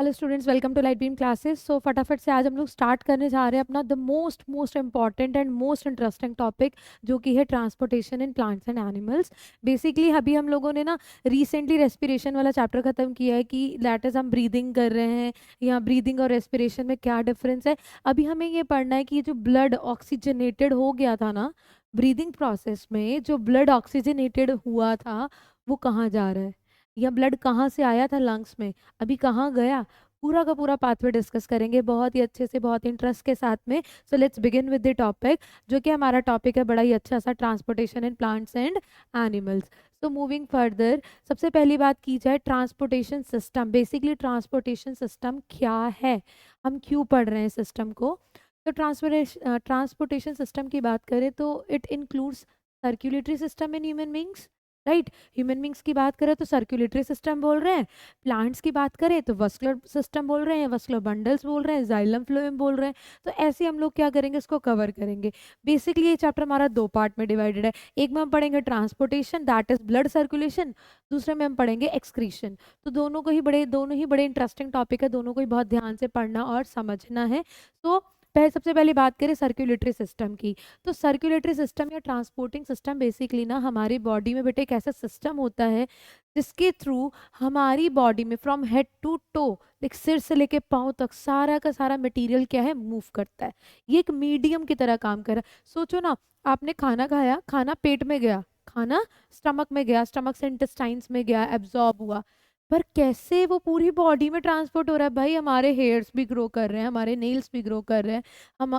Hello students, welcome to light beam classes. So फटाफट से आज हम लोग स्टार्ट करने जा रहे हैं अपना the most important and most interesting topic, जो कि है transportation in plants and animals. Basically अभी हम लोगों ने ना रिसेंटली रेस्पिरेशन वाला चैप्टर खत्म किया है कि दैट इज हम ब्रीदिंग कर रहे हैं, या ब्रीदिंग और रेस्पिरेशन में क्या डिफरेंस है। अभी हमें ये पढ़ना है कि ये जो ब्लड ऑक्सीजनेटेड हो गया था ना ब्रीदिंग प्रोसेस में, जो ब्लड ऑक्सीजनेटेड हुआ था वो कहाँ जा रहा है, या ब्लड कहाँ से आया था लंग्स में, अभी कहाँ गया, पूरा का पूरा पाथवे डिस्कस करेंगे बहुत ही अच्छे से, बहुत इंटरेस्ट के साथ में। So let's begin with the topic, जो कि हमारा टॉपिक है बड़ा ही अच्छा सा, transportation in plants and animals. So moving further, सबसे पहली बात की जाए transportation system. Basically transportation system क्या है, हम क्यों पढ़ रहे हैं सिस्टम को। तो ट्रांसपोर्टेशन सिस्टम की बात करें तो it includes circulatory system in human beings, right. Human beings की बात करें तो सर्कुलेटरी सिस्टम बोल रहे हैं, प्लांट्स की बात करें तो वस्कुलर सिस्टम बोल रहे हैं, वस्कुलर बंडल्स बोल रहे हैं, जाइलम फ्लोएम बोल रहे हैं। तो ऐसे हम लोग क्या करेंगे, इसको कवर करेंगे। बेसिकली ये चैप्टर हमारा दो पार्ट में डिवाइडेड है। एक में हम पढ़ेंगे transportation, that is blood circulation. दूसरे में हम पढ़ेंगे एक्सक्रीशन। तो दोनों ही बड़े इंटरेस्टिंग टॉपिक है, दोनों को ही बहुत ध्यान से पढ़ना और समझना है। तो सबसे पहले बात करें सर्कुलेटरी सिस्टम की। तो सर्कुलेटरी सिस्टम या ट्रांसपोर्टिंग सिस्टम बेसिकली ना हमारी बॉडी में बेटे एक ऐसा सिस्टम होता है जिसके थ्रू हमारी बॉडी में from head to toe, like सिर से लेके पाँव तक सारा का सारा मटेरियल क्या है, मूव करता है। ये एक मीडियम की तरह काम कर रहा है। सोचो ना, आपने खाना खाया, खाना पेट में गया, खाना स्टमक में गया, स्टमक से इंटेस्टाइन्स में गया, एब्जॉर्ब हुआ, पर कैसे वो पूरी बॉडी में ट्रांसपोर्ट हो रहा है भाई। हमारे हेयर्स भी ग्रो कर रहे हैं, हमारे नेल्स भी ग्रो कर रहे हैं,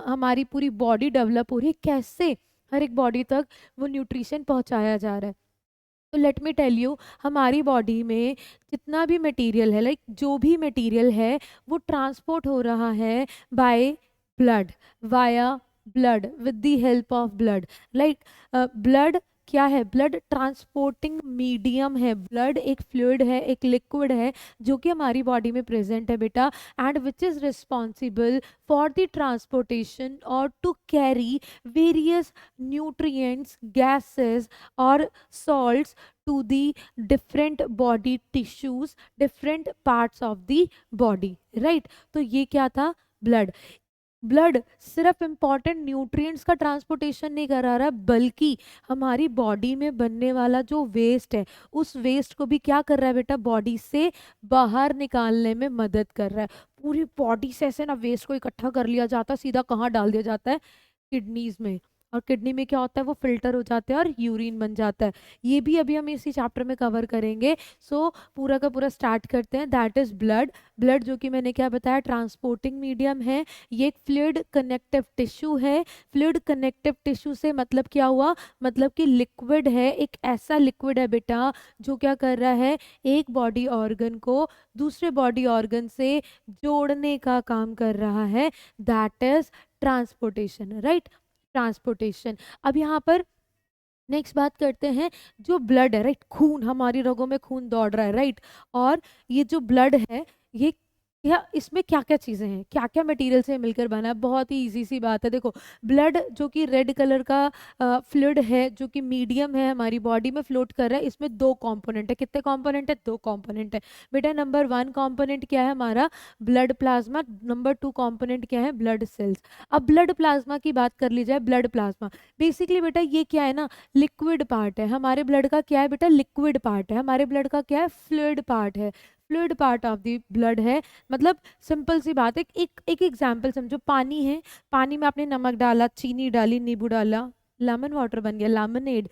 हमारी पूरी बॉडी डेवलप हो रही है, कैसे हर एक बॉडी तक वो न्यूट्रिशन पहुंचाया जा रहा है। तो लेट मी टेल यू, हमारी बॉडी में जितना भी मटेरियल है, लाइक जो भी मटेरियल है, वो ट्रांसपोर्ट हो रहा है by blood, via blood, with the help of blood. Like blood क्या है, ब्लड ट्रांसपोर्टिंग मीडियम है। ब्लड एक फ्लूइड है, एक लिक्विड है, जो कि हमारी बॉडी में प्रेजेंट है बेटा, and which is responsible for the transportation और to carry various nutrients, gases or salts to the different body tissues, different parts of the body, right। तो ये क्या था, ब्लड। ब्लड सिर्फ इंपॉर्टेंट न्यूट्रिएंट्स का ट्रांसपोर्टेशन नहीं करा रहा, बल्कि हमारी बॉडी में बनने वाला जो वेस्ट है, उस वेस्ट को भी क्या कर रहा है बेटा, बॉडी से बाहर निकालने में मदद कर रहा है। पूरी बॉडी से ऐसे ना वेस्ट को इकट्ठा कर लिया जाता है, सीधा कहाँ डाल दिया जाता है, किडनीज में। और किडनी में क्या होता है, वो फिल्टर हो जाते हैं और यूरिन बन जाता है। ये भी अभी हम इसी चैप्टर में कवर करेंगे। सो पूरा का पूरा स्टार्ट करते हैं। That is blood. ब्लड जो कि मैंने क्या बताया, ट्रांसपोर्टिंग मीडियम है। ये एक फ्लूइड कनेक्टिव टिश्यू है। फ्लूइड कनेक्टिव टिश्यू से मतलब क्या हुआ, मतलब कि लिक्विड है, एक ऐसा लिक्विड है बेटा जो क्या कर रहा है, एक बॉडी ऑर्गन को दूसरे बॉडी ऑर्गन से जोड़ने का काम कर रहा है। That is transportation, right. Transportation. अब यहाँ पर नेक्स्ट बात करते हैं, जो ब्लड है, राइट, खून, हमारी रगों में खून दौड़ रहा है, राइट। और ये जो ब्लड है, ये क्या, इसमें क्या क्या चीज़ें हैं, क्या क्या मटेरियल से मिलकर बना है। बहुत ही इजी सी बात है, देखो ब्लड जो कि रेड कलर का फ्लूइड है, जो कि मीडियम है, हमारी बॉडी में फ्लोट कर रहा है। इसमें दो कंपोनेंट है। कितने कंपोनेंट है, दो कंपोनेंट है बेटा। नंबर वन कंपोनेंट क्या है हमारा, blood plasma. Number two component क्या है, ब्लड सेल्स। अब ब्लड प्लाज्मा की बात कर ली जाए, ब्लड प्लाज्मा बेसिकली बेटा ये क्या है ना, लिक्विड पार्ट है। हमारे ब्लड का क्या है बेटा, लिक्विड पार्ट है। हमारे ब्लड का क्या है, फ्लूइड पार्ट है। Fluid part of the blood है। मतलब सिंपल सी बात है, एक एग्जांपल समझो, पानी है, पानी में आपने नमक डाला, चीनी डाली, नींबू डाला, लेमन वाटर बन गया, लेमनेड।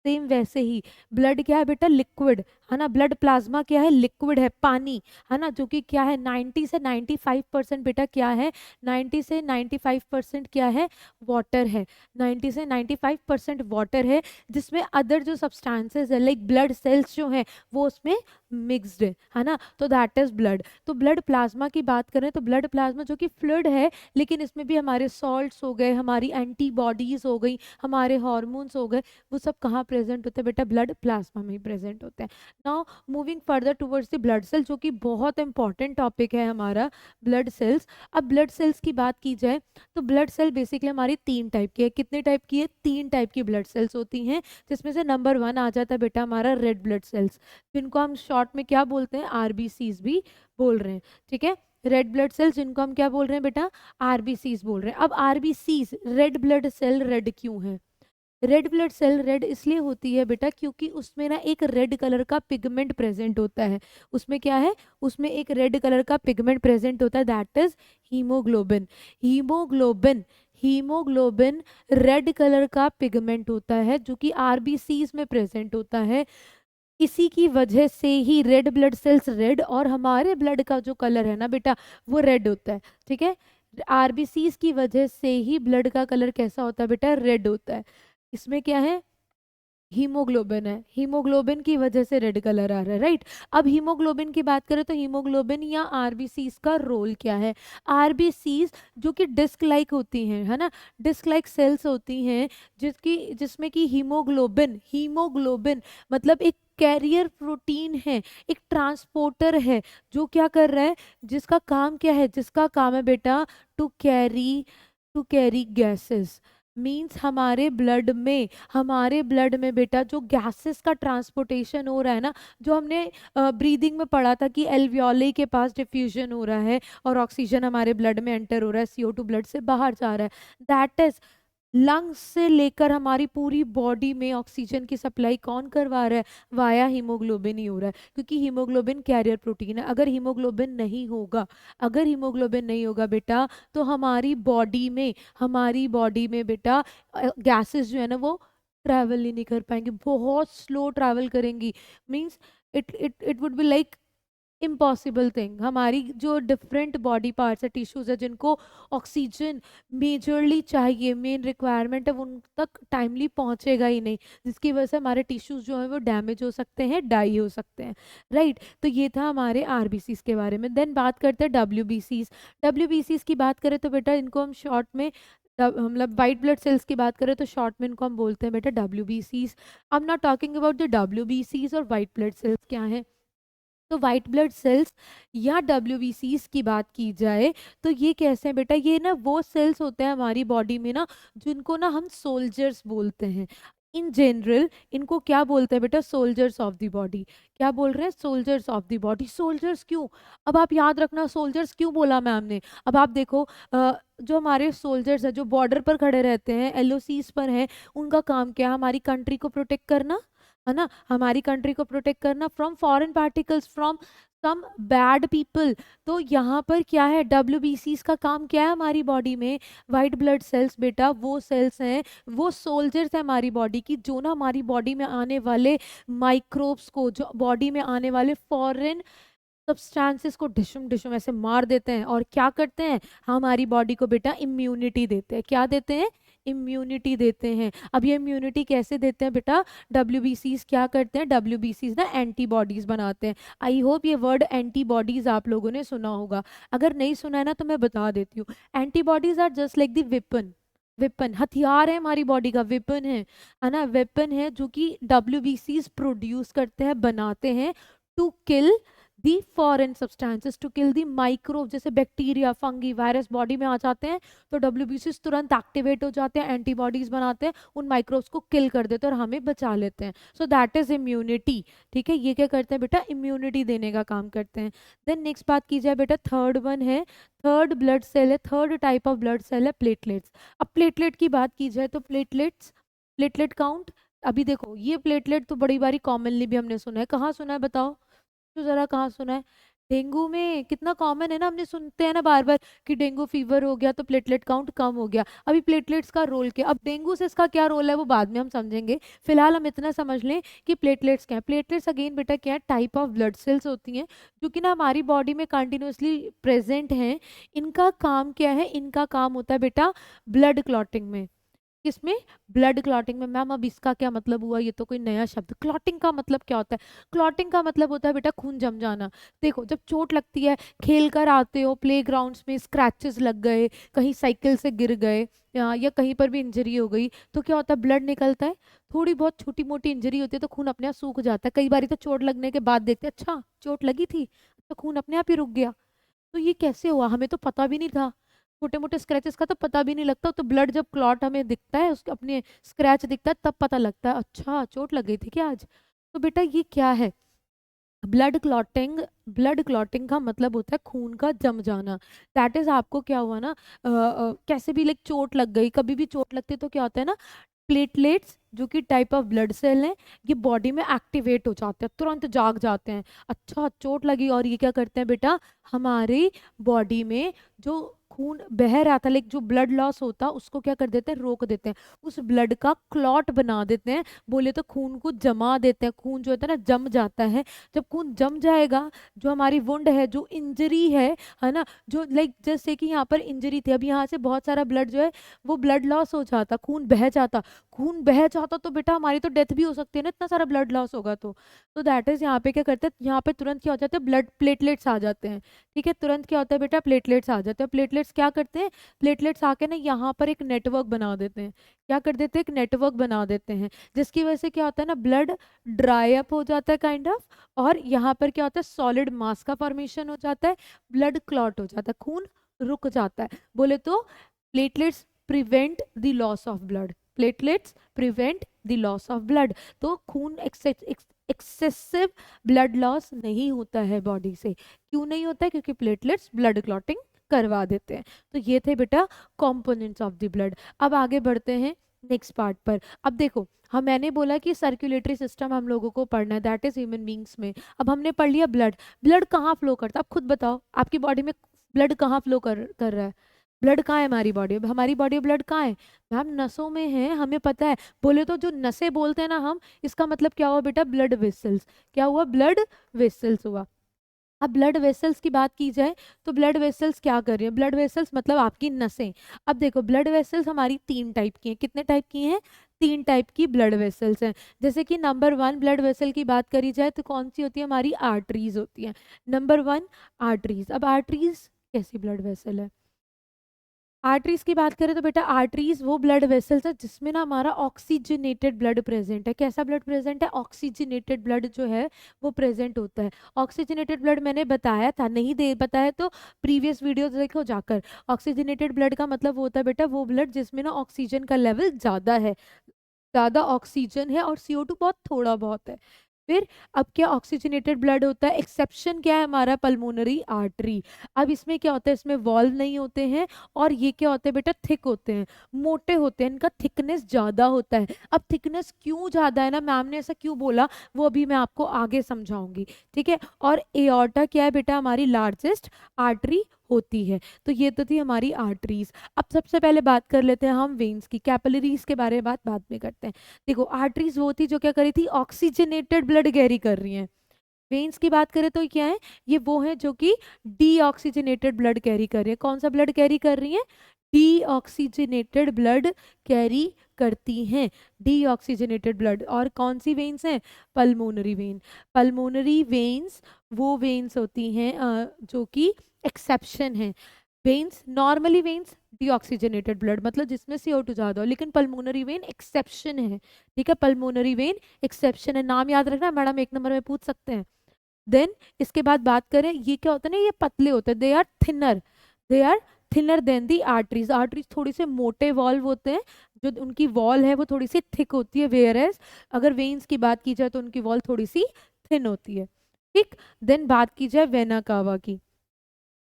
सेम वैसे ही ब्लड क्या है बेटा, लिक्विड है ना। ब्लड प्लाज्मा क्या है, लिक्विड है, पानी है ना, जो कि क्या है 90 से 95% बेटा क्या है, 90 से 95% क्या है, वाटर है। 90 से 95% वाटर है, जिसमें अदर जो सब्सटेंसेस है, लाइक ब्लड सेल्स जो है वो उसमें मिक्स्ड है ना। तो दैट इज ब्लड। तो ब्लड प्लाज्मा की बात करें तो ब्लड प्लाज्मा जो कि फ्लूइड है, लेकिन इसमें भी हमारे सॉल्ट्स हो गए, हमारी एंटीबॉडीज हो गई, हमारे हार्मोन्स हो गए, वो सब कहाँ प्रेजेंट होते हैं बेटा, ब्लड प्लाज्मा में ही प्रेजेंट होते हैं। Now moving further towards the blood cell, जो कि बहुत इंपॉर्टेंट टॉपिक है हमारा, ब्लड सेल्स। अब ब्लड सेल्स की बात की जाए तो ब्लड सेल बेसिकली हमारी तीन टाइप की है। कितने टाइप की है, तीन टाइप की ब्लड सेल्स होती हैं, जिसमें से नंबर वन आ जाता है बेटा हमारा रेड ब्लड सेल्स, जिनको हम शॉर्ट में क्या बोलते हैं, आरबीसीज भी बोल रहे हैं, ठीक है। रेड ब्लड सेल्स जिनको हम क्या बोल रहे हैं बेटा, आरबीसीज बोल रहे हैं। अब RBCs red blood cell red क्यों है? रेड ब्लड सेल रेड इसलिए होती है बेटा क्योंकि उसमें ना एक रेड कलर का पिगमेंट प्रेजेंट होता है। उसमें क्या है, उसमें एक रेड कलर का पिगमेंट प्रेजेंट होता है, that is haemoglobin. Haemoglobin haemoglobin red colour का पिगमेंट होता है जो कि आरबीसीज में प्रेजेंट होता है। इसी की वजह से ही रेड ब्लड सेल्स रेड, और हमारे ब्लड का जो कलर है ना बेटा वो रेड होता है, ठीक है। आरबीसीज की वजह से ही ब्लड का कलर कैसा होता है बेटा, रेड होता है। इसमें क्या है, हीमोग्लोबिन है, हीमोग्लोबिन की वजह से रेड कलर आ रहा है, राइट। अब हीमोग्लोबिन की बात करें तो हीमोग्लोबिन या आरबीसीज का रोल क्या है? आरबीसीज जो कि डिस्क लाइक होती हैं, है ना, डिस्क लाइक सेल्स होती हैं जिसमें कि हीमोग्लोबिन हीमोग्लोबिन मतलब एक कैरियर प्रोटीन है, एक ट्रांसपोर्टर है, जो क्या कर रहा है, जिसका काम क्या है, जिसका काम है बेटा टू कैरी गैसेस। मीन्स हमारे ब्लड में बेटा जो गैसेस का ट्रांसपोर्टेशन हो रहा है ना, जो हमने ब्रीदिंग में पढ़ा था कि एल्वियोली के पास डिफ्यूजन हो रहा है और ऑक्सीजन हमारे ब्लड में एंटर हो रहा है, CO2 ब्लड से बाहर जा रहा है, दैट इज लंग्स से लेकर हमारी पूरी बॉडी में ऑक्सीजन की सप्लाई कौन करवा रहा है, वाया हीमोग्लोबिन ही हो रहा है, क्योंकि हीमोग्लोबिन कैरियर प्रोटीन है। अगर हीमोग्लोबिन नहीं होगा बेटा तो हमारी बॉडी में बेटा गैसेस जो है ना वो ट्रैवल ही नहीं कर पाएंगी, बहुत स्लो ट्रैवल करेंगी। Means it would be like impossible thing. हमारी जो डिफरेंट बॉडी पार्ट्स है, टिश्यूज है, जिनको ऑक्सीजन मेजरली चाहिए, मेन रिक्वायरमेंट है, वो उन तक टाइमली पहुंचेगा ही नहीं, जिसकी वजह से हमारे टिश्यूज जो है वो डैमेज हो सकते हैं, डाई हो सकते हैं, राइट। तो ये था हमारे आरबीसीज के बारे में। देन बात करते हैं डब्ल्यूबीसीज। डब्ल्यूबीसीज की बात करें तो बेटा इनको हम शॉर्ट में मतलब वाइट ब्लड सेल्स की बात करें तो शॉर्ट में इनको हम बोलते हैं बेटा डब्ल्यूबीसीज। I am not talking about the डब्ल्यूबीसीज और वाइट ब्लड सेल्स क्या है। तो वाइट ब्लड सेल्स या डब्ल्यूबीसीज की बात की जाए तो ये कैसे हैं बेटा, ये ना वो सेल्स होते हैं हमारी बॉडी में ना जिनको ना हम सोल्जर्स बोलते हैं। इन जनरल इनको क्या बोलते हैं बेटा, सोल्जर्स ऑफ द बॉडी। क्या बोल रहे हैं, soldiers of the body. Soldiers क्यों, अब आप याद रखना सोल्जर्स क्यों बोला मैम ने। अब आप देखो जो हमारे सोल्जर्स है जो बॉर्डर पर खड़े रहते हैं, एलओसीज पर हैं, उनका काम क्या है, हमारी कंट्री को प्रोटेक्ट करना, है ना, हमारी कंट्री को प्रोटेक्ट करना from foreign particles, from some bad people. तो यहाँ पर क्या है, डब्ल्यूबीसीज का काम क्या है हमारी बॉडी में, वाइट ब्लड सेल्स बेटा वो सेल्स हैं, वो सोल्जर्स हैं हमारी बॉडी की, जो ना हमारी बॉडी में आने वाले माइक्रोब्स को, जो बॉडी में आने वाले फॉरेन सब्सटेंसेस को डिशुम डिशुम ऐसे मार देते हैं, और क्या करते हैं, हमारी बॉडी को बेटा इम्यूनिटी देते हैं। क्या देते हैं, इम्यूनिटी देते हैं। अब ये इम्यूनिटी कैसे देते हैं बेटा, डब्ल्यूबीसीज क्या करते हैं, डब्ल्यूबीसीज ना एंटीबॉडीज बनाते हैं। आई होप ये वर्ड एंटीबॉडीज आप लोगों ने सुना होगा, अगर नहीं सुना है ना तो मैं बता देती हूँ। Antibodies are just like the weapon हथियार है हमारी बॉडी का, वेपन है ना, वेपन है जो कि डब्ल्यूबीसीज प्रोड्यूस करते हैं, बनाते हैं to kill the foreign substances, to kill the microbe, जैसे बैक्टीरिया, फंगी, वायरस बॉडी में आ जाते हैं तो डब्ल्यूबीसीज तुरंत एक्टिवेट हो जाते हैं, एंटीबॉडीज बनाते हैं, उन माइक्रोब्स को किल कर देते हैं और हमें बचा लेते हैं। सो दैट इज इम्यूनिटी, ठीक है। ये क्या करते हैं बेटा, इम्यूनिटी देने का काम करते हैं। देन नेक्स्ट बात की जाए बेटा, थर्ड वन है, थर्ड ब्लड सेल है, third type of blood cell है प्लेटलेट्स। अब प्लेटलेट की बात की जाए तो प्लेटलेट काउंट, अभी देखो ये प्लेटलेट तो बड़ी बारी कॉमनली भी हमने सुना है, कहाँ सुना है बताओ तो जरा, कहाँ सुना है, डेंगू में कितना कॉमन है ना, हमने सुनते हैं ना बार बार कि डेंगू फीवर हो गया तो प्लेटलेट काउंट कम हो गया। अभी प्लेटलेट्स का रोल क्या, अब डेंगू से इसका क्या रोल है वो बाद में हम समझेंगे, फिलहाल हम इतना समझ लें कि प्लेटलेट्स क्या है। प्लेटलेट्स अगेन बेटा क्या है, टाइप ऑफ ब्लड सेल्स होती हैं जो कि ना हमारी बॉडी में कंटिन्यूसली प्रेजेंट हैं। इनका काम क्या है, इनका काम होता है बेटा ब्लड क्लॉटिंग में। किसमें, ब्लड क्लॉटिंग में। मैम अब इसका क्या मतलब हुआ, ये तो कोई नया शब्द, क्लॉटिंग का मतलब क्या होता है, क्लॉटिंग का मतलब होता है बेटा खून जम जाना। देखो जब चोट लगती है, खेल कर आते हो प्ले ग्राउंड्स में, स्क्रैचेस लग गए, कहीं साइकिल से गिर गए या कहीं पर भी इंजरी हो गई तो क्या होता है, ब्लड निकलता है। थोड़ी बहुत छोटी मोटी इंजरी होती है तो खून अपने आप सूख जाता है, कई बार तो चोट लगने के बाद देखते हैं अच्छा चोट लगी थी तो खून अपने आप ही रुक गया। तो ये कैसे हुआ, हमें तो पता भी नहीं था, छोटे मोटे स्क्रैचेस का तो पता भी नहीं लगता, तो ब्लड जब क्लॉट हमें दिखता है, उसके अपने स्क्रैच दिखता है तब पता लगता है अच्छा चोट लग गई थी क्या आज। तो बेटा ये क्या है, ब्लड क्लॉटिंग का मतलब होता है खून का जम जाना। दैट इज आपको क्या हुआ ना, कैसे भी लाइक चोट लग गई, कभी भी चोट लगती है तो क्या होता है ना, प्लेटलेट्स जो कि टाइप ऑफ ब्लड सेल हैं, ये बॉडी में एक्टिवेट हो जाते हैं, तुरंत जाग जाते हैं। अच्छा चोट लगी और ये क्या करते हैं बेटा, हमारी बॉडी में जो खून बह रहा था, लाइक जो ब्लड लॉस होता उसको क्या कर देते हैं, रोक देते हैं, उस ब्लड का क्लॉट बना देते हैं, बोले तो खून को जमा देते हैं। खून जो होता है ना जम जाता है, जब खून जम जाएगा, जो हमारी वुंड है, जो इंजरी है ना, जो लाइक जैसे कि यहाँ पर इंजरी थी, अब यहाँ से बहुत सारा ब्लड जो है वो ब्लड लॉस हो जाता, खून बह जाता, खून बह जाता तो बेटा हमारी तो डेथ भी हो सकती है ना, इतना सारा ब्लड लॉस होगा तो दैट इज यहाँ पे क्या करते हैं, यहाँ पे तुरंत क्या हो जाता है, ब्लड प्लेटलेट्स आ जाते हैं। ठीक है, तुरंत क्या होता है बेटा, प्लेटलेट्स आ जाते हैं। प्लेटलेट्स क्या करते हैं, प्लेटलेट्स आके ना यहाँ पर एक नेटवर्क बना देते हैं, क्या कर देते हैं, एक नेटवर्क बना देते हैं, जिसकी वजह से क्या होता है ना, ब्लड ड्राई अप हो जाता है काइंड ऑफ, और यहाँ पर क्या होता है, सॉलिड मास का फॉर्मेशन हो जाता है, ब्लड क्लॉट हो जाता है, खून रुक जाता है। बोले तो platelets prevent the loss of blood, platelets prevent the loss of blood. तो खून एक्सेसिव ब्लड लॉस नहीं होता है बॉडी से। क्यों नहीं होता है, क्योंकि प्लेटलेट्स ब्लड क्लॉटिंग करवा देते हैं। तो ये थे बेटा कंपोनेंट्स ऑफ द ब्लड। अब आगे बढ़ते हैं नेक्स्ट पार्ट पर। अब देखो, हम मैंने बोला कि सर्कुलेटरी सिस्टम हम लोगों को पढ़ना है, दैट इज ह्यूमन बींग्स में। अब हमने पढ़ लिया ब्लड। ब्लड कहाँ फ्लो करता है, अब खुद बताओ आपकी बॉडी में ब्लड कहाँ फ्लो कर रहा है, ब्लड कहाँ है हमारी बॉडी में, हमारी बॉडी में ब्लड कहाँ है मैम, नसों में है, हमें पता है। बोले तो जो नसें बोलते हैं ना हम, इसका मतलब क्या हुआ बेटा, ब्लड वेसल्स। क्या हुआ, ब्लड वेसल्स हुआ। अब ब्लड वेसल्स की बात की जाए तो ब्लड वेसल्स क्या कर रही है, ब्लड वेसल्स मतलब आपकी नसें। अब देखो ब्लड वेसल्स हमारी 3 टाइप की हैं, कितने टाइप की हैं, 3 टाइप की ब्लड वेसल्स हैं। जैसे कि नंबर 1 ब्लड वेसल की बात करी जाए तो कौन सी होती है, हमारी आर्टरीज होती है। Number 1 arteries. अब आर्टरीज कैसी ब्लड वेसल है, आर्टरीज की बात करें तो बेटा आर्टरीज वो ब्लड वेसल्स है जिसमें ना हमारा ऑक्सीजनेटेड ब्लड प्रेजेंट है। कैसा ब्लड प्रेजेंट है, ऑक्सीजनेटेड ब्लड जो है वो प्रेजेंट होता है। ऑक्सीजनेटेड ब्लड मैंने बताया था, नहीं दे बताया तो प्रीवियस वीडियो देखो जाकर। ऑक्सीजनेटेड ब्लड का मतलब होता है बेटा वो ब्लड जिसमें ना ऑक्सीजन का लेवल ज़्यादा है, ज़्यादा ऑक्सीजन है और CO2 बहुत थोड़ा बहुत है। फिर अब क्या ऑक्सीजनेटेड ब्लड होता है, एक्सेप्शन क्या है हमारा, पल्मोनरी आर्टरी। अब इसमें क्या होता है, इसमें वॉल्व नहीं होते हैं, और ये क्या होते हैं बेटा, थिक होते हैं, मोटे होते हैं, इनका थिकनेस ज़्यादा होता है। अब थिकनेस क्यों ज़्यादा है ना, मैम ने ऐसा क्यों बोला वो अभी मैं आपको आगे समझाऊंगी। ठीक है, और एओर्टा क्या है बेटा, हमारी लार्जेस्ट आर्टरी होती है। तो ये तो थी हमारी आर्टरीज। अब सबसे पहले बात कर लेते हैं हम वेन्स की, कैपिलरीज के बारे में बात बाद में करते हैं। देखो आर्टरीज वो थी जो क्या करी थी, ऑक्सीजनेटेड ब्लड कैरी कर रही हैं। वेन्स की बात करें तो क्या है, ये वो है जो कि डीऑक्सीजनेटेड ब्लड कैरी कर रही है। कौन सा ब्लड कैरी कर रही है, डीऑक्सीजनेटेड ब्लड कैरी करती हैं, डीऑक्सीजनेटेड ब्लड। और कौन सी वेन्स हैं, पल्मोनरी वेन। पल्मोनरी वेन्स वो वेन्स होती हैं जो कि एक्सेप्शन है। Veins normally veins deoxygenated blood मतलब जिसमें CO2 ज़्यादा हो, लेकिन पल्मोनरी वेन एक्सेप्शन है। ठीक है, पल्मोनरी वेन एक्सेप्शन है, नाम याद रखना, मैडम 1 नंबर में पूछ सकते हैं। देन इसके बाद बात करें, ये क्या होता है ना, ये पतले होते हैं, they are thinner than the arteries. Arteries थोड़ी से मोटे वॉल्व होते हैं, जो उनकी वॉल है वो थोड़ी सी थिक होती है, वेयर एज अगर वेन्स की बात की जाए तो उनकी वॉल थोड़ी सी थिन होती है। ठीक, देन बात की जाए वेना कावा की,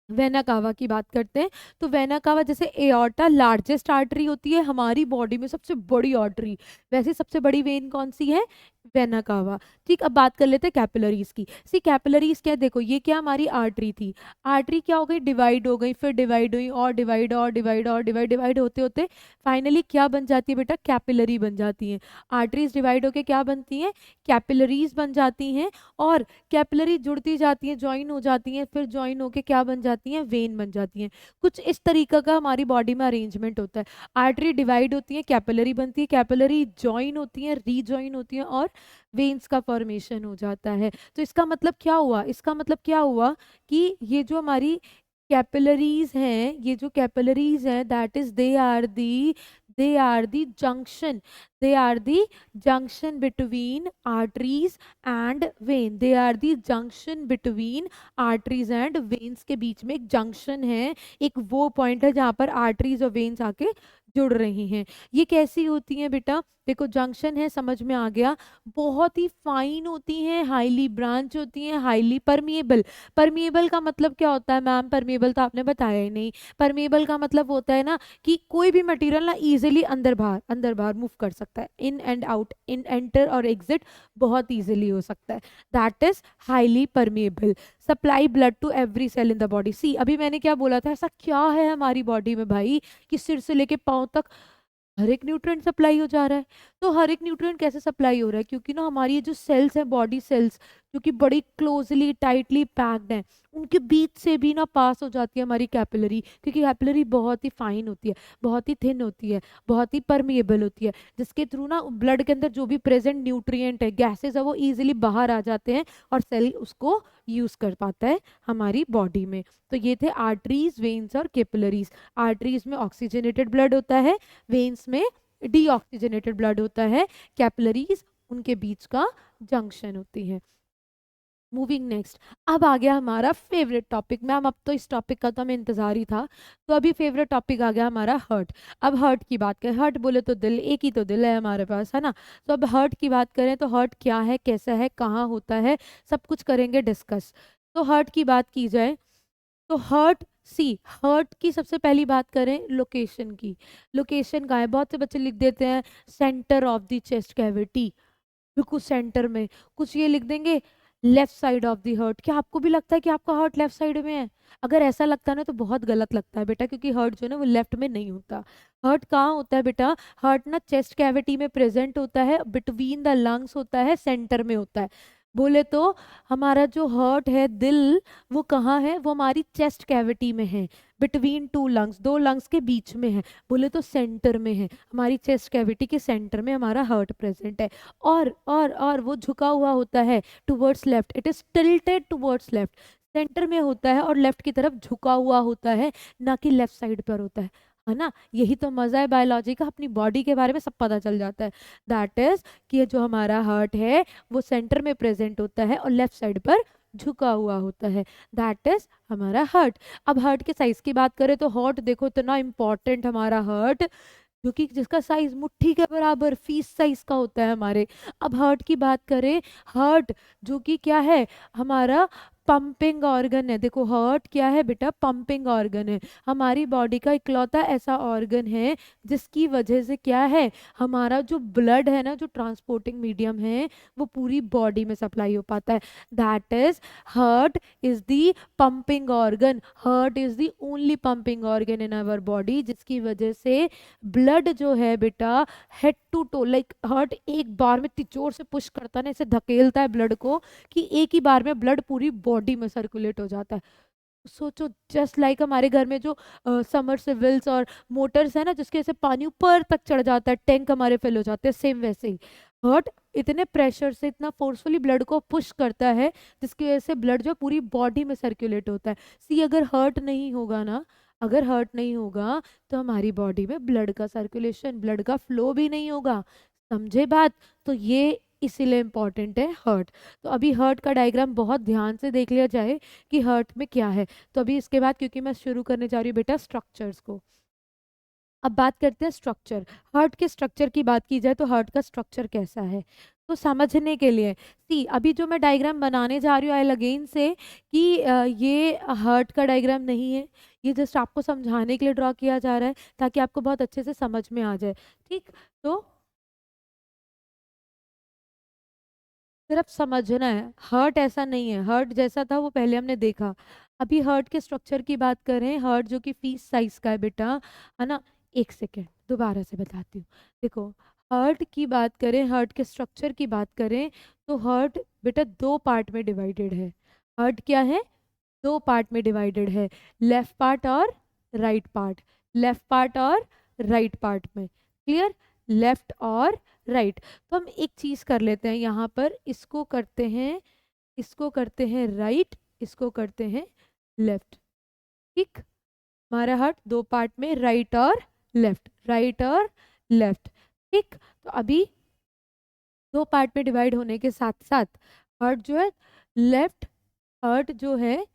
वेना कावा की बात करते हैं। तो वेना कावा जैसे एओर्टा लार्जेस्ट आर्टरी होती है हमारी बॉडी में, सबसे बड़ी आर्टरी, वैसे सबसे बड़ी वेन कौन सी है, वेना कावा। ठीक, अब बात कर लेते हैं कैपिलरीज की। सी कैपिलरीज क्या है, देखो ये क्या हमारी आर्टरी थी, आर्टरी क्या हो गई, डिवाइड हो गई, फिर डिवाइड हुई और डिवाइड और डिवाइड और डिवाइड डिवाइड होते होते फाइनली क्या बन जाती है बेटा, कैपिलरी बन जाती है। आर्टरीज डिवाइड होके क्या बनती हैं, कैपिलरीज बन जाती हैं, और कैपिलरी जुड़ती जाती हैं, ज्वाइन हो जाती हैं, फिर ज्वाइन होके क्या बन जाती हैं, वेन बन जाती हैं। कुछ इस तरीके का हमारी बॉडी में अरेंजमेंट होता है। आर्टरी डिवाइड होती है, कैपिलरी बनती है, कैपिलरी ज्वाइन होती है, रीजॉइन होती है, और वेन्स का फॉर्मेशन हो जाता है। तो इसका मतलब क्या हुआ, इसका मतलब क्या हुआ कि ये जो हमारी कैपिलरीज हैं, ये जो कैपिलरीज हैं that is they are the junction, they are the junction between arteries and vein, they are the junction between arteries and veins, के बीच में एक जंक्शन है, एक वो पॉइंट है जहां पर आर्टरीज और वेन्स आके जुड़ रही हैं। ये कैसी होती हैं बेटा, देखो जंक्शन है, समझ में आ गया, बहुत ही फाइन होती हैं, हाईली ब्रांच होती हैं, हाईली परमिएबल। परमिएबल का मतलब क्या होता है मैम, परमिएबल तो आपने बताया ही नहीं। परमिएबल का मतलब होता है ना कि कोई भी मटेरियल ना इजीली अंदर बाहर मूव कर सकता है, in and out, in enter और एग्जिट बहुत इजीली हो सकता है, that is highly permeable. Supply blood to every cell in the body. See अभी मैंने क्या बोला था, ऐसा क्या है हमारी बॉडी में भाई कि सिर से लेके पांव तक हर एक न्यूट्रिएंट सप्लाई हो जा रहा है। तो हर एक न्यूट्रिएंट कैसे सप्लाई हो रहा है, क्योंकि ना हमारी ये जो सेल्स हैं, बॉडी सेल्स जो कि बड़ी क्लोजली टाइटली पैक्ड हैं, उनके बीच से भी ना पास हो जाती है हमारी कैपिलरी, क्योंकि कैपिलरी बहुत ही फाइन होती है, बहुत ही थिन होती है, बहुत ही परमिएबल होती है, जिसके थ्रू ना ब्लड के अंदर जो भी प्रेजेंट न्यूट्रिएंट है, गैसेज है, वो इजीली बाहर आ जाते हैं और सेल उसको यूज कर पाता है हमारी बॉडी में। तो ये थे आर्टरीज, वेन्स और कैपिलरीज। आर्टरीज में ऑक्सीजनेटेड ब्लड होता है, वेन्स में डीऑक्सीजनेटेड ब्लड होता है, कैपिलरीज उनके बीच का जंक्शन होती है। मूविंग नेक्स्ट, अब आ गया हमारा फेवरेट टॉपिक। मैम अब तो इस टॉपिक का तो हमें इंतजार ही था, तो अभी फेवरेट टॉपिक आ गया हमारा हार्ट। अब हार्ट की बात करें, हार्ट बोले तो दिल, एक ही तो दिल है हमारे पास, है ना। तो अब हार्ट की बात करें तो हार्ट क्या है, कैसा है, कहाँ होता है, सब कुछ करेंगे डिस्कस। तो हार्ट की बात की जाए तो हार्ट, सी हार्ट की सबसे पहली बात करें लोकेशन की। लोकेशन कहाँ है, बहुत से बच्चे लिख देते हैं centre of the chest cavity, बिल्कुल सेंटर में। कुछ ये लिख देंगे left side of the heart. क्या आपको भी लगता है कि आपका हार्ट लेफ्ट साइड में है? अगर ऐसा लगता है ना तो बहुत गलत लगता है बेटा, क्योंकि हार्ट जो है ना वो लेफ्ट में नहीं होता। हार्ट कहाँ होता है बेटा, हार्ट ना चेस्ट कैविटी में प्रेजेंट होता है, बिटवीन द लंग्स होता है, सेंटर में होता है। बोले तो हमारा जो हार्ट है, दिल, वो कहाँ है, वो हमारी चेस्ट कैविटी में है, बिटवीन टू लंग्स, दो लंग्स के बीच में है। बोले तो सेंटर में है, हमारी चेस्ट कैविटी के सेंटर में हमारा हार्ट प्रेजेंट है। और वो झुका हुआ होता है towards left, it is tilted towards left, centre में होता है और लेफ्ट की तरफ झुका हुआ होता है, ना कि लेफ्ट साइड पर होता है ना। यही तो मजा है बायोलॉजी का, अपनी बॉडी के बारे में सब पता चल जाता है। दैट इज कि ये जो हमारा हार्ट है वो सेंटर में प्रेजेंट होता है और लेफ्ट साइड पर झुका हुआ होता है, दैट इज हमारा हार्ट। अब हार्ट के साइज की बात करें तो हार्ट देखो इतना इंपॉर्टेंट हमारा हार्ट, जो कि जिसका साइज मुट्ठी के बराबर फीस साइज का होता है हमारे। अब हार्ट की बात करें, हार्ट जो कि क्या है, हमारा पंपिंग ऑर्गन है। देखो हार्ट क्या है बेटा, पंपिंग ऑर्गन है, हमारी बॉडी का इकलौता ऐसा ऑर्गन है जिसकी वजह से क्या है, हमारा जो ब्लड है ना, जो ट्रांसपोर्टिंग मीडियम है, वो पूरी बॉडी में सप्लाई हो पाता है। That is heart is the pumping organ, heart is the only pumping organ in our body, जिसकी वजह से ब्लड जो है बेटा head to toe, like heart एक बार में इतनी जोर से पुश करता है ना, इसे धकेलता है ब्लड को, कि एक ही बार में ब्लड पूरी बॉडी में सर्कुलेट हो जाता है। सोचो जस्ट लाइक हमारे घर में जो समरसेबल्स और मोटर्स है ना, जिसके से पानी ऊपर तक चढ़ जाता है, टैंक हमारे फिल हो जाते हैं, सेम वैसे ही हार्ट इतने प्रेशर से, इतना फोर्सफुली ब्लड को पुश करता है, जिसकी वजह से ब्लड जो पूरी बॉडी में सर्कुलेट होता है। सी अगर हार्ट नहीं होगा ना, अगर हार्ट नहीं होगा तो हमारी बॉडी में ब्लड का सर्कुलेशन, ब्लड का फ्लो भी नहीं होगा। समझे बात? तो ये इसीलिए इम्पॉर्टेंट है हार्ट। तो अभी हार्ट का डायग्राम बहुत ध्यान से देख लिया जाए कि हार्ट में क्या है। तो अभी इसके बाद क्योंकि मैं शुरू करने जा रही हूँ बेटा स्ट्रक्चर्स को, अब बात करते हैं स्ट्रक्चर। हार्ट के स्ट्रक्चर की बात की जाए तो हार्ट का स्ट्रक्चर कैसा है, तो समझने के लिए सी अभी जो मैं डायग्राम बनाने जा रही हूँ, आई अगेन से कि ये हार्ट का डायग्राम नहीं है, ये जस्ट आपको समझाने के लिए ड्रॉ किया जा रहा है ताकि आपको बहुत अच्छे से समझ में आ जाए। ठीक, तो सिर्फ समझना है, हर्ट ऐसा नहीं है, हर्ट जैसा था वो पहले हमने देखा। अभी हर्ट के स्ट्रक्चर की बात करें, हर्ट जो कि फीस साइज का है बेटा, है ना। एक सेकेंड दोबारा से बताती हूँ। देखो हर्ट की बात करें, हर्ट के स्ट्रक्चर की बात करें तो हर्ट बेटा दो पार्ट में डिवाइडेड है। हर्ट क्या है, दो पार्ट में डिवाइडेड है, लेफ्ट पार्ट और राइट पार्ट, लेफ्ट पार्ट और राइट पार्ट में। क्लियर, लेफ्ट और राइट। तो हम एक चीज कर लेते हैं यहाँ पर, इसको करते हैं, इसको करते हैं राइट, इसको करते हैं लेफ्ट। ठीक, हमारा हार्ट दो पार्ट में, राइट और लेफ्ट, राइट और लेफ्ट। ठीक, तो अभी दो पार्ट में डिवाइड होने के साथ साथ हार्ट जो है, लेफ्ट हार्ट जो है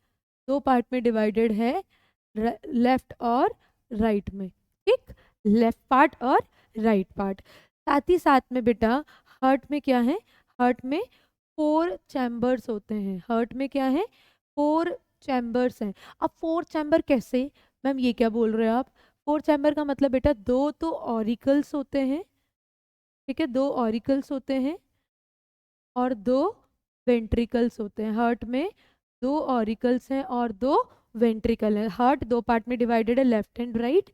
दो पार्ट में डिवाइडेड है, लेफ्ट और राइट में, ठीक, लेफ्ट पार्ट और राइट पार्ट। साथ ही साथ में बेटा हार्ट में क्या है, हार्ट में 4 चैम्बर्स होते हैं, हार्ट में क्या है, 4 चैम्बर्स हैं। अब 4 चैम्बर कैसे, मैम ये क्या बोल रहे हो आप? 4 चैम्बर का मतलब बेटा दो तो ऑरिकल्स होते हैं, ठीक है, दो ऑरिकल्स होते हैं और दो वेंट्रिकल्स होते हैं। हार्ट में दो ऑरिकल्स हैं और दो वेंट्रिकल है। हार्ट दो पार्ट में डिवाइडेड है, लेफ्ट एंड राइट,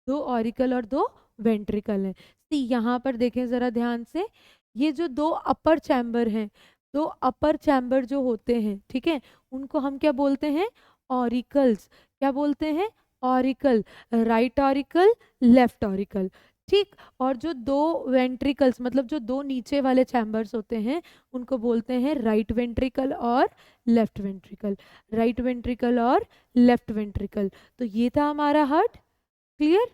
दो ऑरिकल और दो वेंट्रिकल है। सी यहाँ पर देखें जरा ध्यान से, ये जो दो अपर चैम्बर हैं, दो अपर चैम्बर जो होते हैं, ठीक है, उनको हम क्या बोलते हैं, ऑरिकल्स। क्या बोलते हैं, auricle, right auricle, left auricle, ठीक। और जो दो वेंट्रिकल्स मतलब जो दो नीचे वाले चैम्बर्स होते हैं उनको बोलते हैं राइट वेंट्रिकल और लेफ्ट वेंट्रिकल, राइट वेंट्रिकल और लेफ्ट वेंट्रिकल। तो ये था हमारा हार्ट, क्लियर।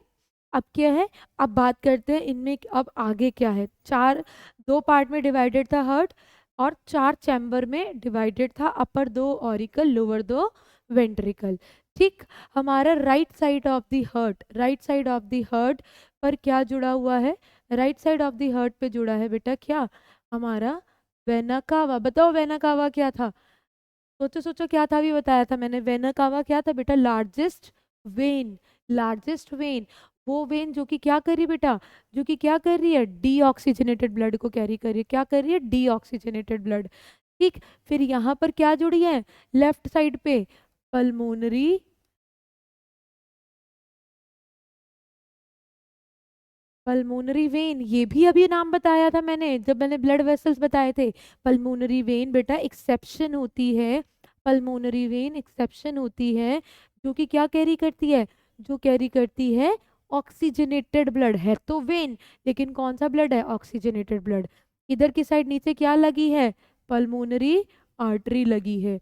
अब क्या है, अब बात करते हैं इनमें अब आगे क्या है। चार, दो पार्ट में डिवाइडेड था हार्ट और 4 चैम्बर में डिवाइडेड था, अपर दो ऑरिकल, लोअर दो वेंट्रिकल, ठीक। हमारा right side of the heart, right side of the heart पर क्या जुड़ा हुआ है, right side of the heart पे जुड़ा है बेटा क्या, हमारा वेना कावा। बताओ वेना कावा क्या था, सोचो सोचो क्या था, अभी बताया था मैंने। वेना कावा क्या था बेटा, लार्जेस्ट वेन, लार्जेस्ट वेन, वो वेन जो कि क्या कर रही है बेटा, जो कि क्या कर रही है, डीऑक्सीजनेटेड ब्लड को कैरी कर रही है। क्या कर रही है, डीऑक्सीजनेटेड ब्लड, ठीक। फिर यहाँ पर क्या जुड़ी है, लेफ्ट साइड पे पल्मोनरी, पल्मोनरी वेन, ये भी अभी नाम बताया था मैंने जब मैंने ब्लड वेसल्स बताए थे। पल्मोनरी वेन बेटा एक्सेप्शन होती है, पल्मोनरी वेन एक्सेप्शन होती है, जो कि क्या कैरी करती है, जो कैरी करती है ऑक्सीजनेटेड ब्लड, है तो वेन लेकिन कौन सा ब्लड है, ऑक्सीजनेटेड ब्लड। इधर की साइड नीचे क्या लगी है, पल्मोनरी आर्टरी लगी है,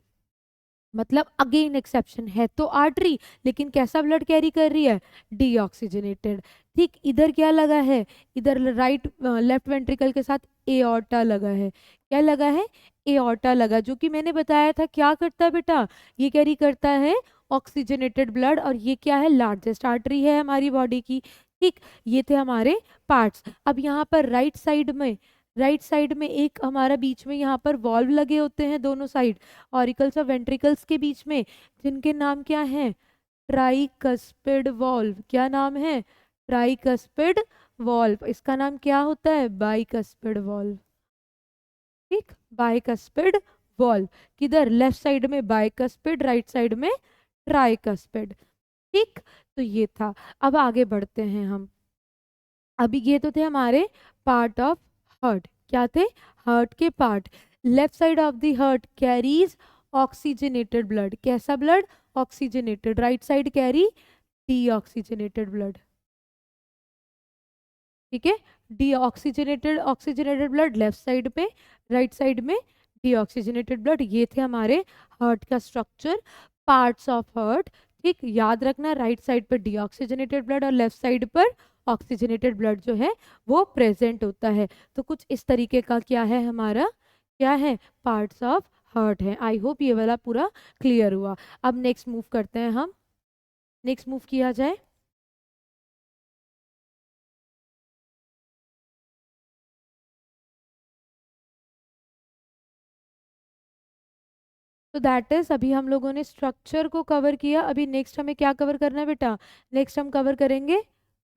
मतलब अगेन एक्सेप्शन, है तो आर्टरी लेकिन कैसा ब्लड कैरी कर रही है, डीऑक्सीजनेटेड, ठीक। इधर क्या लगा है, इधर राइट लेफ्ट वेंट्रिकल के साथ एओर्टा लगा है, क्या लगा है, एओर्टा लगा, जो कि मैंने बताया था क्या करता है बेटा, ये कैरी करता है ऑक्सीजनेटेड ब्लड, और ये क्या है, लार्जेस्ट आर्टरी है हमारी बॉडी की, ठीक। ये थे हमारे पार्ट्स। अब यहाँ पर राइट साइड में, राइट साइड में एक हमारा बीच में यहाँ पर वॉल्व लगे होते हैं दोनों साइड, ऑरिकल्स और वेंट्रिकल्स के बीच में, जिनके नाम क्या है, ट्राइकस्पिड वॉल्व। क्या नाम है, ट्राइकस्पिड वॉल्व। इसका नाम क्या होता है, बाइकस्पिड वॉल्व, ठीक, बाइकस्पिड वॉल्व। किधर, लेफ्ट साइड में बाइकस्पिड, राइट साइड में ट्राइकस्पिड, ठीक। तो ये था। अब आगे बढ़ते हैं हम। अभी ये तो थे हमारे पार्ट ऑफ हार्ट, क्या थे, हार्ट के part. Left side of the heart carries oxygenated blood, कैसा blood, oxygenated. Right side carry deoxygenated blood, ठीक है, deoxygenated, oxygenated blood left side पे, राइट साइड में डीऑक्सीजनेटेड ब्लड। ये थे हमारे हार्ट का स्ट्रक्चर, पार्ट्स ऑफ हार्ट, ठीक। याद रखना राइट साइड पर डीऑक्सीजनेटेड ब्लड और लेफ्ट साइड पर ऑक्सीजनेटेड ब्लड जो है वो प्रेजेंट होता है। तो कुछ इस तरीके का क्या है हमारा, क्या है, पार्ट्स ऑफ हार्ट है। आई होप ये वाला पूरा क्लियर हुआ। अब नेक्स्ट मूव करते हैं हम, नेक्स्ट मूव किया जाए। तो दैट इज, अभी हम लोगों ने स्ट्रक्चर को कवर किया। अभी नेक्स्ट हमें क्या कवर करना है बेटा, नेक्स्ट हम कवर करेंगे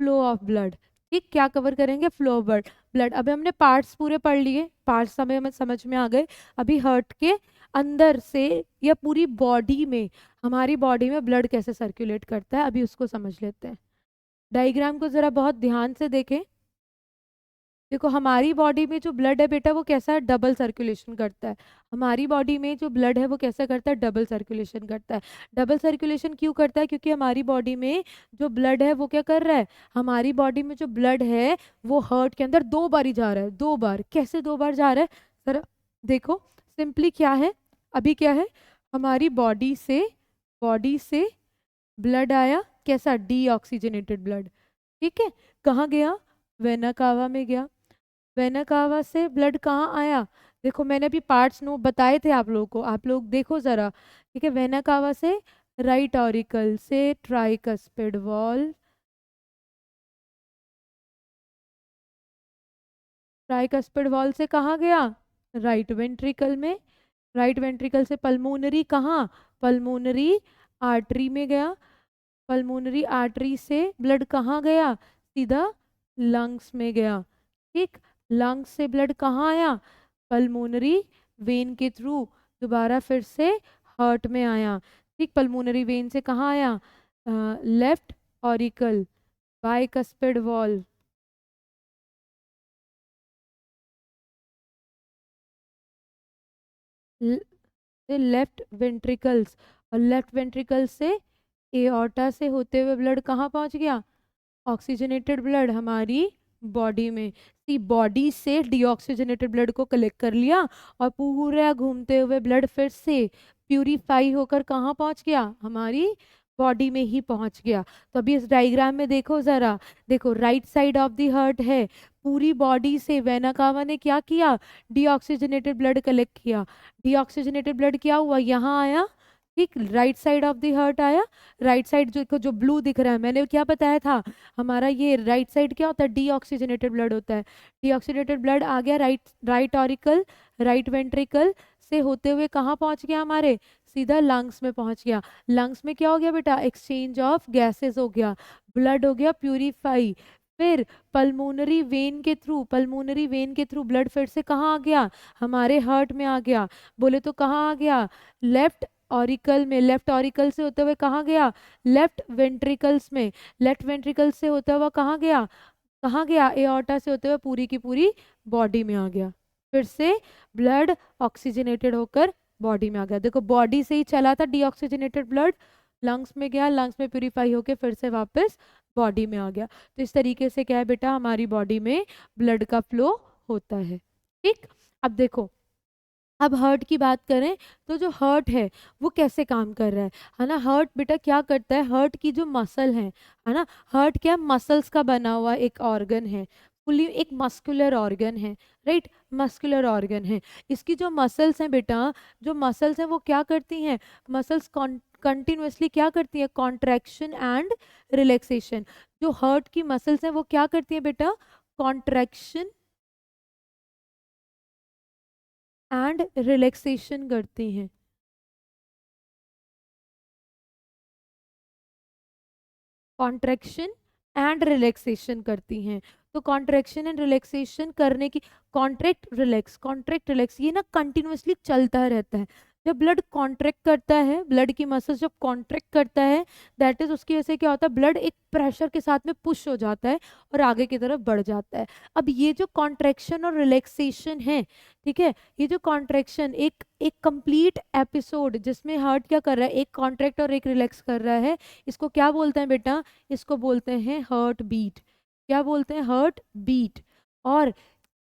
फ्लो ऑफ ब्लड, ठीक। क्या कवर करेंगे, फ्लो ऑफ ब्लड, ब्लड। अभी हमने पार्ट्स पूरे पढ़ लिए, पार्ट्स हमें समझ में आ गए। अभी हार्ट के अंदर से या पूरी बॉडी में, हमारी बॉडी में ब्लड कैसे सर्कुलेट करता है अभी उसको समझ लेते हैं। डायग्राम को जरा बहुत ध्यान से देखें। देखो हमारी बॉडी में जो ब्लड है बेटा वो कैसा है, डबल सर्कुलेशन करता है। हमारी बॉडी में जो ब्लड है वो कैसा करता है, डबल सर्कुलेशन करता है। डबल सर्कुलेशन क्यों करता है, क्योंकि हमारी बॉडी में जो ब्लड है वो क्या कर रहा है, हमारी बॉडी में जो ब्लड है वो हार्ट के अंदर दो बार ही जा रहा है, दो बार। कैसे दो बार जा रहा है, जरा देखो सिंपली क्या है, अभी क्या है, हमारी बॉडी से ब्लड आया, कैसा, डीऑक्सीजनेटेड ब्लड, ठीक है। कहाँ गया, वेना कावा में गया। वेना कावा से ब्लड कहाँ आया? देखो मैंने अभी पार्ट्स नो बताए थे आप लोगों को, आप लोग देखो जरा। ठीक है, वेना कावा से राइट ऑरिकल से ट्राइकस्पिड वॉल्व, ट्राइकस्पिड वॉल्व से कहाँ गया? राइट वेंट्रिकल में। राइट वेंट्रिकल से पल्मोनरी कहाँ? पल्मोनरी आर्टरी में गया। पल्मोनरी आर्टरी से ब्लड कहाँ गया? सीधा लंग्स में गया। ठीक, लंग्स से ब्लड कहाँ आया? पल्मोनरी वेन के थ्रू दोबारा फिर से हार्ट में आया। ठीक, पल्मोनरी वेन से कहाँ आया? लेफ्ट ऑरिकल, बाइकस्पिड वॉल्व, से लेफ्ट वेंट्रिकल्स, और लेफ्ट वेंट्रिकल से एओर्टा से होते हुए ब्लड कहाँ पहुंच गया? ऑक्सीजनेटेड ब्लड हमारी बॉडी में। सी बॉडी से डीऑक्सीजनेटेड ब्लड को कलेक्ट कर लिया और पूरा घूमते हुए ब्लड फिर से प्यूरिफाई होकर कहाँ पहुंच गया? हमारी बॉडी में ही पहुंच गया। तो अभी इस डायग्राम में देखो जरा, देखो right side of the heart है, पूरी बॉडी से वेना कावा ने क्या किया? डीऑक्सीजनेटेड ब्लड कलेक्ट किया। डीऑक्सीजनेटेड ब्लड क्या हुआ? यहाँ आया। ठीक, right side of the heart आया। राइट साइड जो ब्लू दिख रहा है, मैंने क्या बताया था, हमारा ये राइट साइड क्या होता है? डीऑक्सीजनेटेड ब्लड होता है। डीऑक्सीजनेटेड ब्लड आ गया right, right auricle, right ventricle से होते हुए कहाँ पहुंच गया? हमारे सीधा लंग्स में पहुंच गया। लंग्स में क्या हो गया बेटा? एक्सचेंज ऑफ गैसेस हो गया, ब्लड हो गया प्यूरिफाई। फिर पल्मोनरी वेन के थ्रू, पल्मोनरी वेन के थ्रू ब्लड फिर से कहाँ आ गया? हमारे हार्ट में आ गया। बोले तो कहाँ आ गया? लेफ्ट ऑरिकल में। लेफ्ट ऑरिकल से होते हुए कहाँ गया? लेफ्ट वेंट्रिकल्स में। लेफ्ट वेंट्रिकल से होता हुआ कहाँ गया? कहाँ गया? एओर्टा से होते हुए पूरी की पूरी बॉडी में आ गया। फिर से ब्लड ऑक्सीजनेटेड होकर बॉडी में आ गया। देखो बॉडी से ही चला था डीऑक्सीजनेटेड ब्लड, लंग्स में गया, लंग्स में प्यूरिफाई होके फिर से वापस बॉडी में आ गया। तो इस तरीके से क्या है बेटा, हमारी बॉडी में ब्लड का फ्लो होता है। ठीक, अब देखो, अब हार्ट की बात करें तो जो हार्ट है वो कैसे काम कर रहा है ना। हार्ट बेटा क्या करता है, हार्ट की जो मसल है ना, हार्ट क्या मसल्स का बना हुआ एक ऑर्गन है, फुली एक मस्कुलर ऑर्गन है। राइट, मस्कुलर ऑर्गन है। इसकी जो मसल्स हैं बेटा, जो मसल्स हैं वो क्या करती हैं? मसल्स कंटिन्यूअसली क्या करती है? Contraction and relaxation. जो हार्ट की मसल्स हैं वो क्या करती हैं बेटा? कॉन्ट्रैक्शन एंड रिलैक्सेशन करती हैं। कॉन्ट्रैक्शन एंड रिलैक्सेशन करती हैं। तो कॉन्ट्रैक्शन एंड रिलैक्सेशन करने की, कॉन्ट्रैक्ट रिलैक्स ये ना कंटिन्यूअसली चलता रहता है। जब ब्लड कॉन्ट्रैक्ट करता है, ब्लड की मसल्स जब कॉन्ट्रैक्ट करता है, दैट इज उसकी वजह से क्या होता है, ब्लड एक प्रेशर के साथ में पुश हो जाता है और आगे की तरफ बढ़ जाता है। अब ये जो कॉन्ट्रैक्शन और रिलैक्सेशन है, ठीक है, ये जो कॉन्ट्रैक्शन एक एक कंप्लीट एपिसोड जिसमें हार्ट क्या कर रहा है, एक कॉन्ट्रैक्ट और एक रिलैक्स कर रहा है, इसको क्या बोलते हैं बेटा? इसको बोलते हैं हार्ट बीट। क्या बोलते हैं? Heart beat. और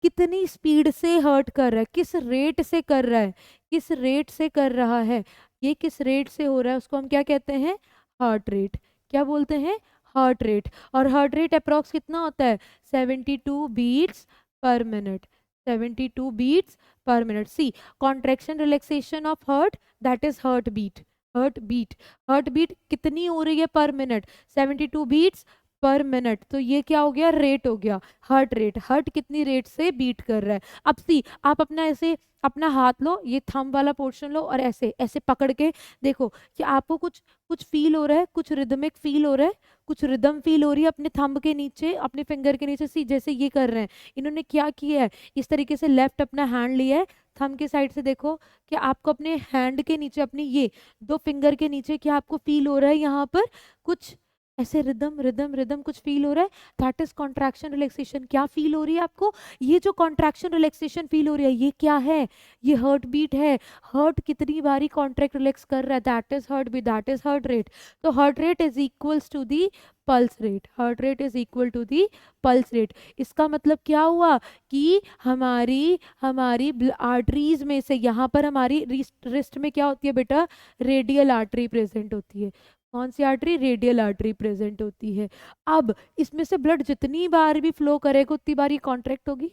कितनी स्पीड से हर्ट कर रहा है, किस रेट से कर रहा है, किस रेट से कर रहा है, ये किस रेट से हो रहा है, उसको हम क्या कहते हैं? Heart rate. क्या बोलते हैं? Heart rate. और हार्ट रेट अप्रोक्स कितना होता है? 72 beats per minute. 72 beats per minute. See, contraction relaxation of heart, that is heart beat. Heart beat, heart beat कितनी हो रही है पर मिनट? 72 beats per minute. तो ये क्या हो गया? रेट हो गया, हार्ट रेट। हार्ट कितनी रेट से बीट कर रहा है। अब सी, आप अपना ऐसे अपना हाथ लो, ये थंब वाला पोर्शन लो और ऐसे ऐसे पकड़ के देखो कि आपको कुछ कुछ फील हो रहा है, कुछ रिदमिक फील हो रहा है, कुछ रिदम फील हो रही है अपने थंब के नीचे, अपने फिंगर के नीचे। सी, जैसे ये कर रहे हैं इन्होंने, क्या किया है, इस तरीके से लेफ्ट अपना हैंड लिया है, थंब के साइड से देखो कि आपको अपने हैंड के नीचे, अपनी ये दो फिंगर के नीचे क्या आपको फील हो रहा है? यहाँ पर कुछ ऐसे रिदम रिदम रिदम कुछ फील हो रहा है, दैट इज कॉन्ट्रैक्शन रिलैक्सेशन। क्या फील हो रही है आपको? ये जो कॉन्ट्रैक्शन रिलैक्सेशन फील हो रही है, ये क्या है? ये हार्ट बीट है। हार्ट कितनी बारी कॉन्ट्रैक्ट रिलैक्स कर रहा है, that is heart beat, that is heart rate. तो heart rate is equals to the pulse rate. Heart rate is equal to the pulse rate. इसका मतलब क्या हुआ कि हमारी हमारी आर्टरीज में से, यहाँ पर हमारी रिस्ट में क्या होती है बेटा? रेडियल आर्टरी प्रेजेंट होती है। कौन सी आर्टरी? रेडियल आर्टरी प्रेजेंट होती है। अब इसमें से ब्लड जितनी बार भी फ्लो करेगा उतनी बार ही कॉन्ट्रैक्ट होगी।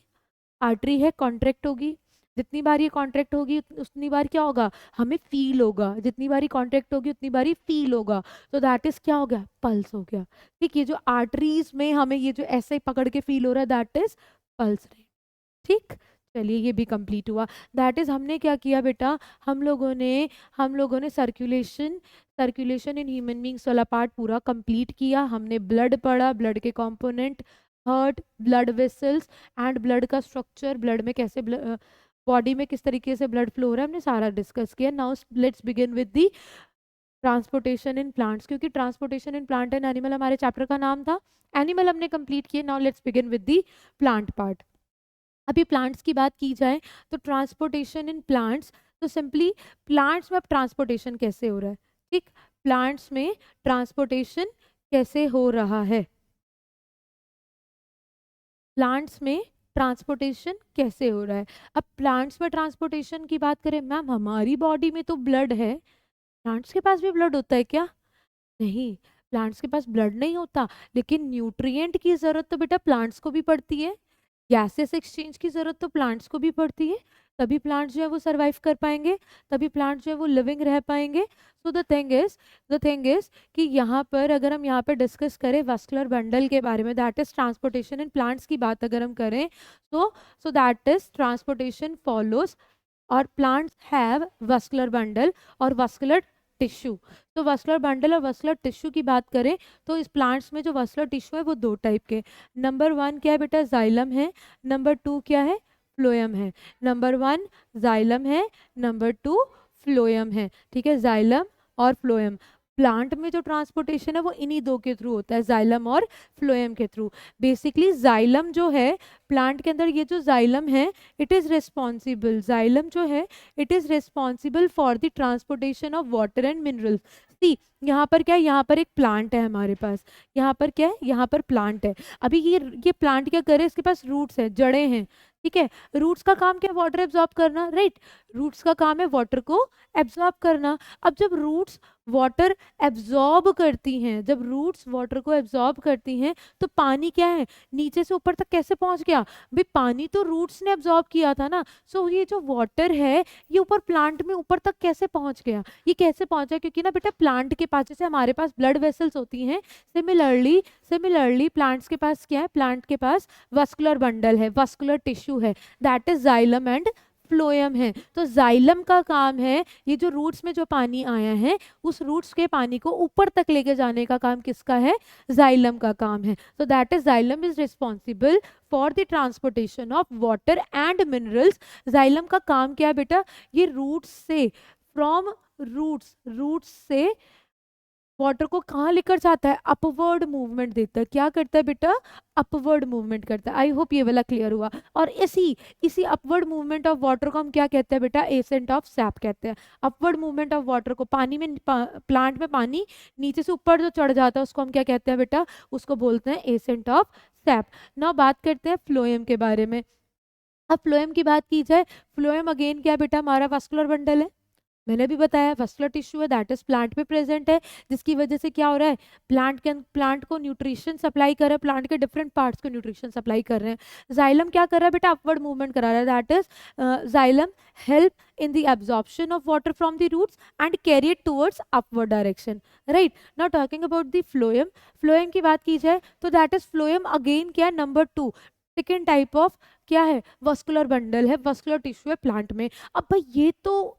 आर्टरी है, कॉन्ट्रैक्ट होगी, जितनी बार ये कॉन्ट्रैक्ट होगी उतनी बार क्या होगा, हमें फील होगा, जितनी बार कॉन्ट्रैक्ट होगी उतनी बार फील होगा, तो दैट इज क्या हो गया, पल्स हो गया। ठीक, ये जो आर्टरीज में हमें ये जो ऐसे पकड़ के फील हो रहा है दैट इज पल्स रेट। ठीक, चलिए ये भी कंप्लीट हुआ। दैट इज हमने क्या किया बेटा, हम लोगों ने सर्कुलेशन इन ह्यूमन बींग्स वाला पार्ट पूरा कंप्लीट किया। हमने ब्लड पढ़ा, ब्लड के component, heart, blood vessels and blood का स्ट्रक्चर, ब्लड में कैसे बॉडी में किस तरीके से ब्लड फ्लो हो रहा है, हमने सारा डिस्कस किया। Now let's begin with the transportation in plants, क्योंकि transportation in plant and animal हमारे चैप्टर का नाम था। एनिमल हमने कंप्लीट किया, now let's begin with the plant part. अभी प्लांट्स की बात की जाए तो ट्रांसपोर्टेशन इन प्लांट्स, तो सिंपली प्लांट्स में अब ट्रांसपोर्टेशन कैसे हो रहा है। ठीक, प्लांट्स में ट्रांसपोर्टेशन कैसे हो रहा है, प्लांट्स में ट्रांसपोर्टेशन कैसे हो रहा है। अब प्लांट्स में ट्रांसपोर्टेशन की बात करें, मैम हमारी बॉडी में तो ब्लड है, प्लांट्स के पास भी ब्लड होता है क्या? नहीं, प्लांट्स के पास ब्लड नहीं होता, लेकिन न्यूट्रिएंट की जरूरत तो बेटा प्लांट्स को भी पड़ती है, गैसेस एक्सचेंज की जरूरत तो प्लांट्स को भी पड़ती है, तभी प्लांट्स जो है वो सरवाइव कर पाएंगे, तभी प्लांट्स जो है वो लिविंग रह पाएंगे। सो द थिंग इज कि यहाँ पर अगर हम यहाँ पर डिस्कस करें वस्कुलर बंडल के बारे में, that is transportation in plants की बात अगर हम करें, so that is transportation follows और प्लांट्स हैव वस्कुलर बंडल और वस्कुलर टिश्यू। तो वस्कुलर बंडल और वस्कुलर टिश्यू की बात करें तो इस प्लांट्स में जो वस्कुलर टिश्यू है वो दो टाइप के, नंबर 1 क्या है बेटा, जाइलम है, नंबर 2 क्या है, फ्लोएम है। नंबर 1 जाइलम है, नंबर 2 फ्लोएम है। ठीक है, जाइलम और फ्लोएम। प्लांट में जो ट्रांसपोर्टेशन है वो इन्हीं दो के थ्रू होता है, जाइलम और फ्लोएम के थ्रू। बेसिकली जाइलम जो है प्लांट के अंदर, ये जो जाइलम है इट इज रिस्पॉन्सिबल, जाइलम जो है it is responsible for the transportation of water and minerals. See, यहाँ पर क्या है, यहाँ पर एक प्लांट है हमारे पास, यहाँ पर क्या है, यहाँ पर प्लांट है। अभी ये प्लांट क्या करे, इसके पास रूट्स है, जड़ें हैं। ठीक है, रूट्स का काम क्या है, वाटर एब्जॉर्ब करना, राइट, रूट्स का काम है वाटर को एब्जॉर्ब करना। अब जब रूट्स वाटर एब्जॉर्ब करती हैं, जब रूट्स वाटर को एब्जॉर्ब करती हैं तो पानी क्या है, नीचे से ऊपर तक कैसे पहुंच गया, भाई पानी तो रूट्स ने एब्जॉर्ब किया था ना। सो ये जो वाटर है ये ऊपर प्लांट में ऊपर तक कैसे पहुंच गया, ये कैसे पहुंचा, क्योंकि ना बेटा प्लांट के पास जैसे हमारे पास ब्लड वेसल्स होती हैं, सिमिलरली प्लांट्स के पास क्या है, प्लांट के पास वस्कुलर बंडल है, वस्कुलर टिश्यू है, that is xylem and phloem है। तो जाइलम का काम है, ये जो रूट्स में जो पानी आया है उस रूट्स के पानी को ऊपर तक लेके जाने का काम किसका है, जाइलम का काम है। तो that is xylem is responsible for the transportation of water and minerals. Xylem का काम क्या है बेटा, ये रूट्स से, फ्रॉम रूट्स से वाटर को कहाँ लेकर जाता है, अपवर्ड मूवमेंट देता है। क्या करता है बेटा, अपवर्ड मूवमेंट करता है। आई होप ये वाला क्लियर हुआ। और इसी अपवर्ड मूवमेंट ऑफ वाटर को हम क्या कहते हैं बेटा, एसेंट ऑफ सैप कहते हैं। अपवर्ड मूवमेंट ऑफ वाटर को, पानी में प्लांट में पानी नीचे से ऊपर जो चढ़ जाता है उसको हम क्या कहते हैं बेटा, उसको बोलते हैं एसेंट ऑफ सैप। नाउ बात करते हैं फ्लोएम के बारे में। अब फ्लोएम की बात की जाए, फ्लोएम अगेन क्या बेटा, हमारा वास्कुलर बंडल है, मैंने भी बताया वस्कुलर टिश्यू है, दैट इज प्लांट में प्रेजेंट है, जिसकी वजह से क्या हो रहा है, प्लांट को न्यूट्रिशन सप्लाई कर रहा है, प्लांट के डिफरेंट पार्ट्स को न्यूट्रिशन सप्लाई कर रहे हैं। जाइलम क्या कर रहा है बेटा, अपवर्ड मूवमेंट करा रहा है, that is xylem help in the absorption of water from the roots and carry it towards upward direction, right. Now talking about the phloem, phloem की बात की जाए तो दैट इज फ्लोएम अगेन क्या है, नंबर 2 सेकेंड टाइप ऑफ क्या है, vascular bundle है, वस्कुलर टिश्यू है प्लांट में। अब भाई ये तो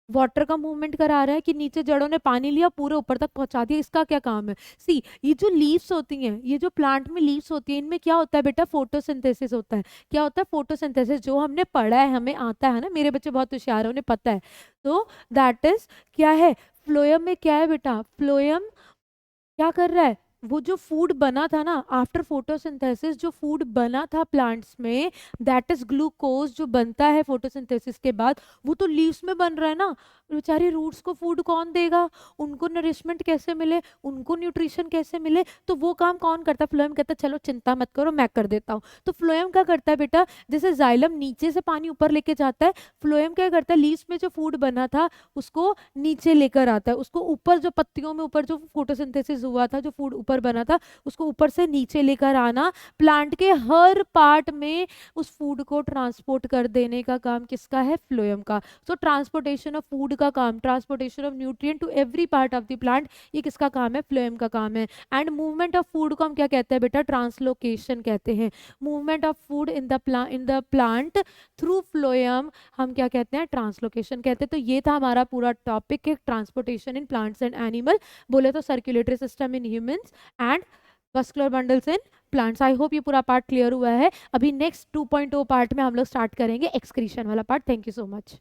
वाटर का मूवमेंट करा रहा है कि नीचे जड़ों ने पानी लिया पूरे ऊपर तक पहुंचा दिया, इसका क्या काम है। सी, ये जो लीव्स होती हैं, ये जो प्लांट में लीव्स होती हैं, इनमें क्या होता है बेटा, फोटोसिंथेसिस होता है। क्या होता है, फोटोसिंथेसिस, जो हमने पढ़ा है, हमें आता है ना, मेरे बच्चे बहुत होशियार है, उन्हें पता है। तो दैट इज क्या है, फ्लोएम में क्या है बेटा, फ्लोएम क्या कर रहा है, वो जो फूड बना था ना आफ्टर फोटोसिंथेसिस, जो फूड बना था प्लांट्स में, दैट इज ग्लूकोज, जो बनता है फोटोसिंथेसिस के बाद, वो तो लीव्स में बन रहा है ना। बेचारे रूट्स को फूड कौन देगा, उनको नरिशमेंट कैसे मिले, उनको न्यूट्रिशन कैसे मिले, तो वो काम कौन करता है? फ्लोएम कहता है चलो चिंता मत करो मैं कर देता हूँ। तो फ्लोएम क्या करता है बेटा, जैसे जाइलम नीचे से पानी ऊपर लेके जाता है, फ्लोएम क्या करता है, लीव्स में जो फूड बना था उसको नीचे लेकर आता है, उसको ऊपर जो पत्तियों में ऊपर जो फोटोसिंथेसिस हुआ था, जो फूड ऊपर बना था, उसको ऊपर से नीचे लेकर आना, प्लांट के हर पार्ट में उस फूड को ट्रांसपोर्ट कर देने का काम किसका है? फ्लोएम का। सो ट्रांसपोर्टेशन ऑफ फूड का काम, transportation of nutrient to every part of the plant, ये किसका काम है? फ्लोएम का काम है। एंड मूवमेंट ऑफ फूड को हम क्या कहते हैं बेटा? ट्रांसलोकेशन कहते हैं। Movement of food in the plant through phloem हम क्या कहते हैं? ट्रांसलोकेशन कहते हैं। तो ये था हमारा पूरा topic, transportation in plants and animal, बोले तो circulatory system in humans and vascular bundles in plants. I hope ये पूरा पार्ट क्लियर हुआ है। अभी नेक्स्ट 2.0 पार्ट में हम लोग स्टार्ट करेंगे एक्सक्रीशन वाला part. Thank you so much.